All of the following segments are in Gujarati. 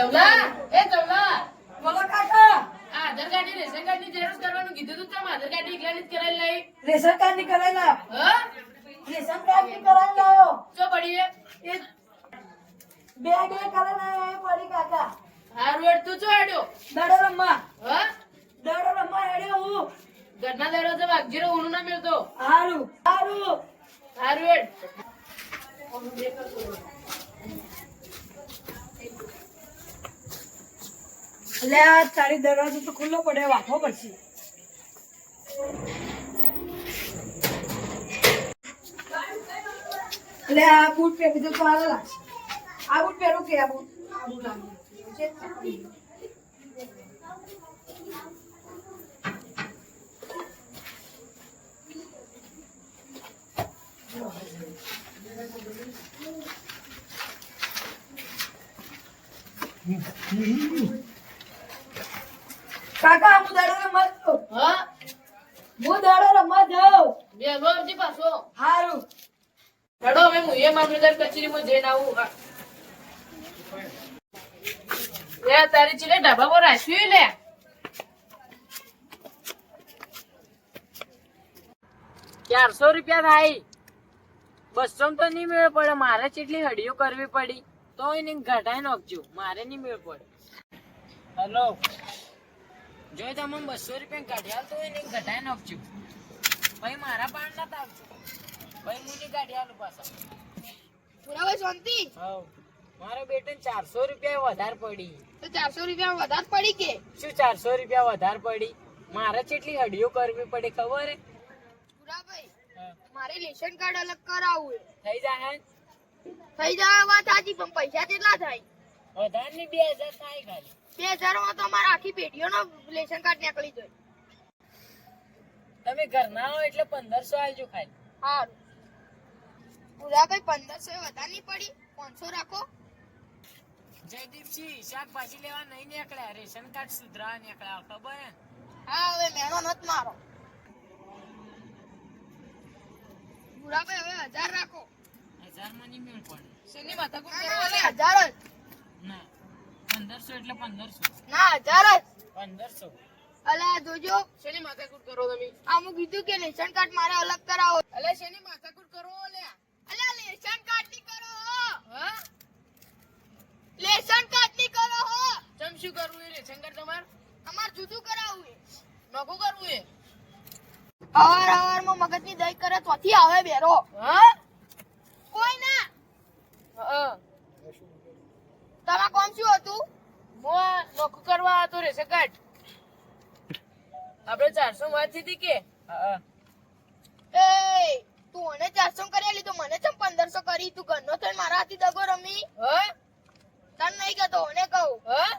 જવલા એ જવલા બોલો કાકા. આ આધાર કાર્ડ ની રેશન કાર્ડ ની ઝેરોક્ષ કરવાનું કીધું તું તમે આધાર કાર્ડ ની એકલાની જ કરાવી લઈ રેશન કાર્ડ ની કરાઈ લાયો. હા રેશન કાર્ડ ની કરાઈ લાયો. શું પડી હે એ બે કરાઈ લાયો એ પડી કાકા. હારું હેડ તું શું હેડ્યો દડો રમવા. હા દડો રમવા હેડ્યો હું. ઘરના દરવાજે વાગજીરો ઊનું ના મેળતો હારું હારું. હારું હેડ લે આ તારી દરવાજો તો ખુલ્લો પડ્યો, વાંચવો પડશે. લે આ બૂટ પહેરી તો સારા લાગશે. આ બૂટ પહેરો કે આ બૂટ લાગે કાકા હું દાડો રમવા જાઉં. હા હું દાડો રમવા જાઉં. બે બાપજી પાછો હારું. હેડો હવે હું એ મામલતદાર કચેરીમાં જઈને આવું લે તારી ચીલે ઢાબા પર રાખ્યું લે 400 રૂપિયા થાય 200 તો નહીં મેળ પડે મારે ચેટલી હડીઓ કરવી પડી તો એને ઘટાઈ નાખજો મારે નહીં મેળ પડે હેલો જો તમે 200 રૂપિયા કાઢ્યા તો એને ઘટાઈ નાખજો ભાઈ મારા પાણ ના આવજો ભાઈ મુની કાઢ્યા લો પાછા પુરાવા શાંતિ હા મારો બેટન 400 રૂપિયા વધારે પડી તો 400 રૂપિયા વધારે પડી કે શું 400 રૂપિયા વધારે પડી મારે કેટલી હડીઓ કરવી પડે ખબર હે પુરાભાઈ મારે રેશન કાર્ડ અલગ કરાવવું છે. થઈ જાય થઈ જાય વાત સાચી પણ પૈસા કેટલા થાય વધારે ની 2000 થાય ખાલી 2000 માં તો અમારા આખી પેઢીઓનો રેશન કાર્ડ નીકળી જાય. તમે ઘરના હો એટલે 1500 આવજો ખાલી સારું પુરાભાઈ 1500 એ વધારે નહીં પડી 500 રાખો. જયદીપસિંહ શાકભાજી લેવા નહીં નીકળ્યા રેશન કાર્ડ સુધરાવા નીકળ્યા ખબર હે હા હવે મેણો નત મારો પુરાભાઈ હવે 1000 રાખો. 1000 માં નહીં મેળ પડે શેની ના, માથાકૂટ ના, કરવા લે હવે 1000 જ. ના 1500 એટલે 1500 ના 1000 જ. 1500 અલા જોજો શેની માથાકૂટ કરો તમે આ હું કીધું કે રેશન કાર્ડ મારે અલગ કરાવો. અલે શેની માથાકૂટ કરો લે અલા રેશન કાર્ડ ની કરો હા રેશન કાર્ડ ની કરો હો. ચમ શું કરવું એ રેશન કાર્ડ તમાર અમાર જુદું કરાવવું છે. નોખું કરવું એ અવાર માં મગજ ની દહીં કરે તોથી આવે બેરો હા કોઈ ના. હા તમાર કોમ શું હતું હું નોખું કરવા હતો રેશન કાર્ડ આપણે 400 વાત હતી કે હા એ તું મને 400 કરી લીધું મને ચમ 1500 કરી તું ઘરનો થઈને મારા હાથી દગો રમી હા તન નહીં કેતો મને કહું હા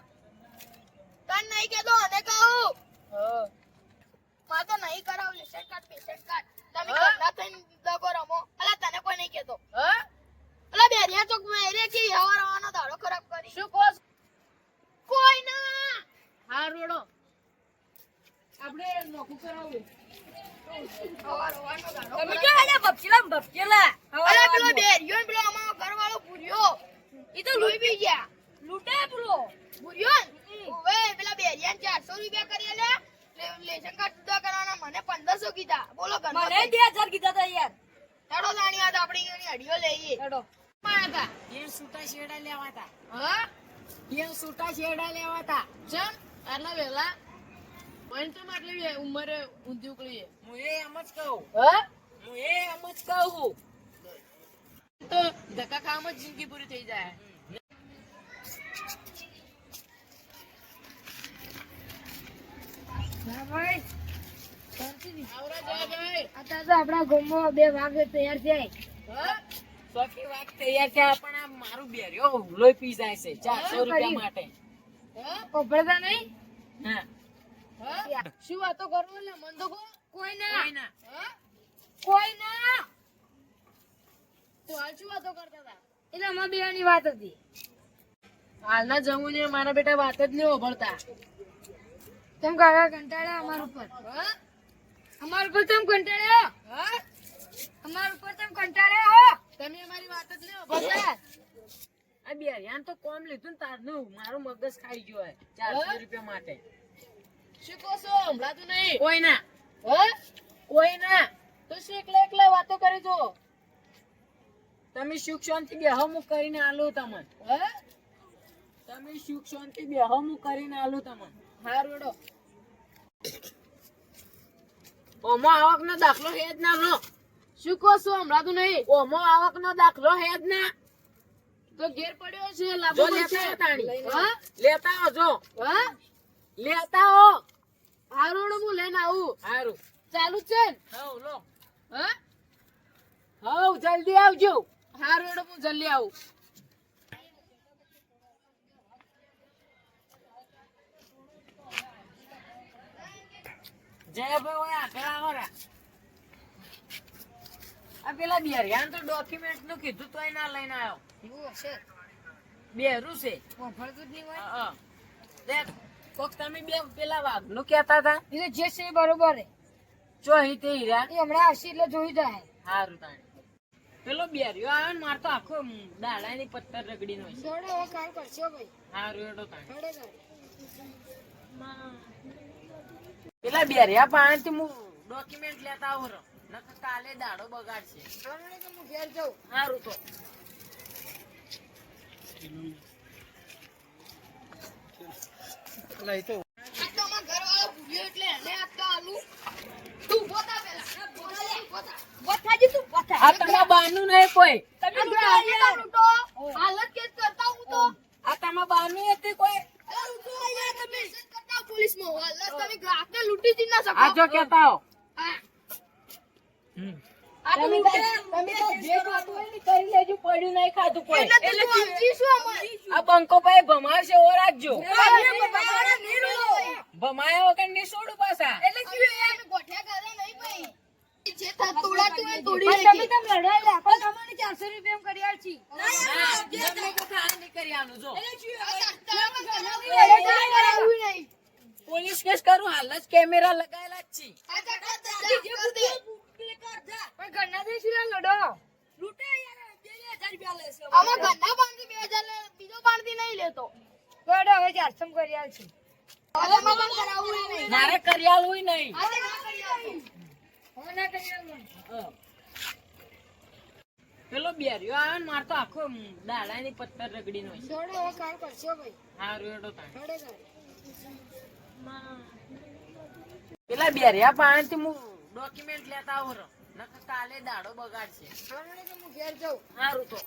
તન નહીં કેતો મને કહું હા મારે તો નહીં કરાવ રેશન કાર્ડ પેશન કાર્ડ તમે હા? ઘરના થઈને દગો રમો અલા તને કોઈ નહીં કેતો હા અલા બેરિયા ચોક મેરે કે હવાર હવાનો દાડો ખરાબ કરી શું કોસ કોઈ ના. હા રોડો આપણે નોખું કરાવું હવાર હવાનો દાડો તમે ખરાબ. જો હેડે ભપકેલા અલા પેલો બેરિયો ને પેલો અમારો ઘરવાળો ભૂર્યો ઈ તો લોહી પી ગયા લૂટે પેલો. ભૂર્યો ને? ઓવે પેલા બેરિયા ને 400 રૂપિયા કરી લે રેશન કાર્ડ જુદા કરવાના મને 1500 કીધા બોલો ઘરમાં મને 2000 કીધા તા યાર. હેડો જાણી વાત આપણે એની હડીઓ લઈએ હેડો. હતા એ સૂટા શેડા લેવા હતા હા એ સૂટા શેડા લેવા હતા ચમ આટલા વેલા પણ તો આટલી ઉંમરે ઊંધી ઉકળી હું એ એમ જ કહું હા હું એ એમ જ કહું તો ધક્કા ખાવામાં જ જિંદગી પૂરી થઈ જાય ભાઈ આવરા જાય ભાઈ અત્યારે તો આપણા ગામમાં 2 વાઘ તૈયાર થાય. હા સોકી વાત તૈયાર થયા પણ આ મારું બેર્યો લોહી પી જાય છે 400 રૂપિયા માટે હા કોપડતા નહીં. હા હા શું વાતો કરવું લે મન તો કો કોઈ ના. હા કોઈ ના. તો હાલ શું વાતો કરતા હતા એટલે અમારા બેની વાત હતી. હાલના જમુને મારા બેટા વાત જ નહીં ઓભળતા તેમ કાકા કંટાળ્યા અમાર ઉપર. હા અમાર ઉપર તેમ કંટાળ્યા. હા અમાર ઉપર તેમ કંટાળ્યા હો. તમે અમારી વાત જ નહીં ઓભળતા આ બેરિયાન તો કોમ લીધું ને તારનું મારું મગજ ખાઈ ગયો હે 400 રૂપિયા માટે. શું કહો છો હમણાં નહીં કોઈ ના હે કોઈ ના તો શું એકલા એકલા વાતો કરી છો તમે સુખ શાંતિ બેહો હું કરીને આલું તમને. હે તમે સુખ શાંતિ બેહો હું કરીને આલું તમને. હારું હેડો ઓમો આવકનો દાખલો હે જ ના લો. શું કહો છો હમણાં નહીં ઓમો આવકનો દાખલો હે જ ના. તો ઘેર પડ્યો છે લાભો જો પડશે. લેતા આવો તાણી. હા લેતા આવો જો હા લેતા આવો. હારું હેડો હું લઈને આવું સારું ચાલુ જ છે ને? હવ લો હા હવ જલ્દી આવજો. હારું હેડો હું જલ્દી આવું જયભાઈ ઓય આગળ આવો રા. આ પેલા બેરિયાન તો ડોક્યુમેન્ટ નું કીધું તોય ના લઈને આવ્યો. એવું હશે બેરું છે. ભણતું જ નહીં હોય હા દેખ કોક તમે બે પેલા વાઘનું કહેતા હતા એ તો જે છે એ બરોબર હે જો અહીં તે હીરા. એ હમણાં આવશે એટલે જોઈ જાય હારું તાણી પેલો બેરિયો આવે ને માર તો આખો દાડાની પથ્થર રગડીનો છે. જોડે હવે કામ કરશો ભાઈ હારું એડો તાણી જોડે કર પેલા બેરિયા પાસેથી હું ડોક્યુમેન્ટ લેતા આવું રહો નકર કાલે દાડો બગાડશે. હવે તો હું ઘેર જાઉં હારું તો આ તો અમારા ઘરવાળો ભૂલ્યો એટલે એને આપતો આલુ તું પોતા પેલા પોતાજી તું પોતા આ તમારા બાનું નહીં કોઈ. તમે લૂંટો હાલત કેસ કરતા હું તો આ તમારા બાનું હતી કોઈ. અરે લૂંટો યાર તમે કેસ કરતા પોલીસમાં હાલત તમે ગ્રાહકને લૂંટી જ ના શકો આ જો કહેતા હો. હા. આ તો તમે તો જે ખાધું હોય ને કરી લેજો પડ્યું નહીં ખાધું કોઈ. એટલે તું સમજી શું અમારી આ બંકો ભાઈ ભમાવશે ઓ રાખજો. બાબા નીરુ ભમાયા વગર ની છોડું પાછા. એટલે શું યાર ગોઠિયા કરે નહીં ભાઈ જે થા તોડાતું હોય તોડી લેજે તમે લડાઈ લે પણ તમને 400 રૂપિયા કરી આલછી ના, તમને તો થાય નહીં કરી આનું જો. પોલીસ કેસ કરું હાલ જ કેમેરા લગાયેલા જ છે. પણ ઘરના થી શું લડો લૂટે યાર 2000 રૂપિયા લેશે આમાં ઘરના બાંધી 2000 લે બીજો બાંધી નહીં લેતો ગોડો હવે 400 કરી આલછી હવે મામા કરાવું નહીં મારે કરી આલવું નહીં. આજે ના કરી આવું હવે ના કરી આવું હા. પેલો બેરિયો આવે ને માર તો આખો દાડાની પથ્થર રગડીનો છે. જોડે હવે કામ કરશો ભાઈ હારું એડો તાણી. જોડે કર પેલા બેરિયા પાસેથી હું ડોક્યુમેન્ટ લેતા આવું રહો નકર કાલે દાડો બગાડશે. હવે તો હું ઘેર જાઉં હારું તો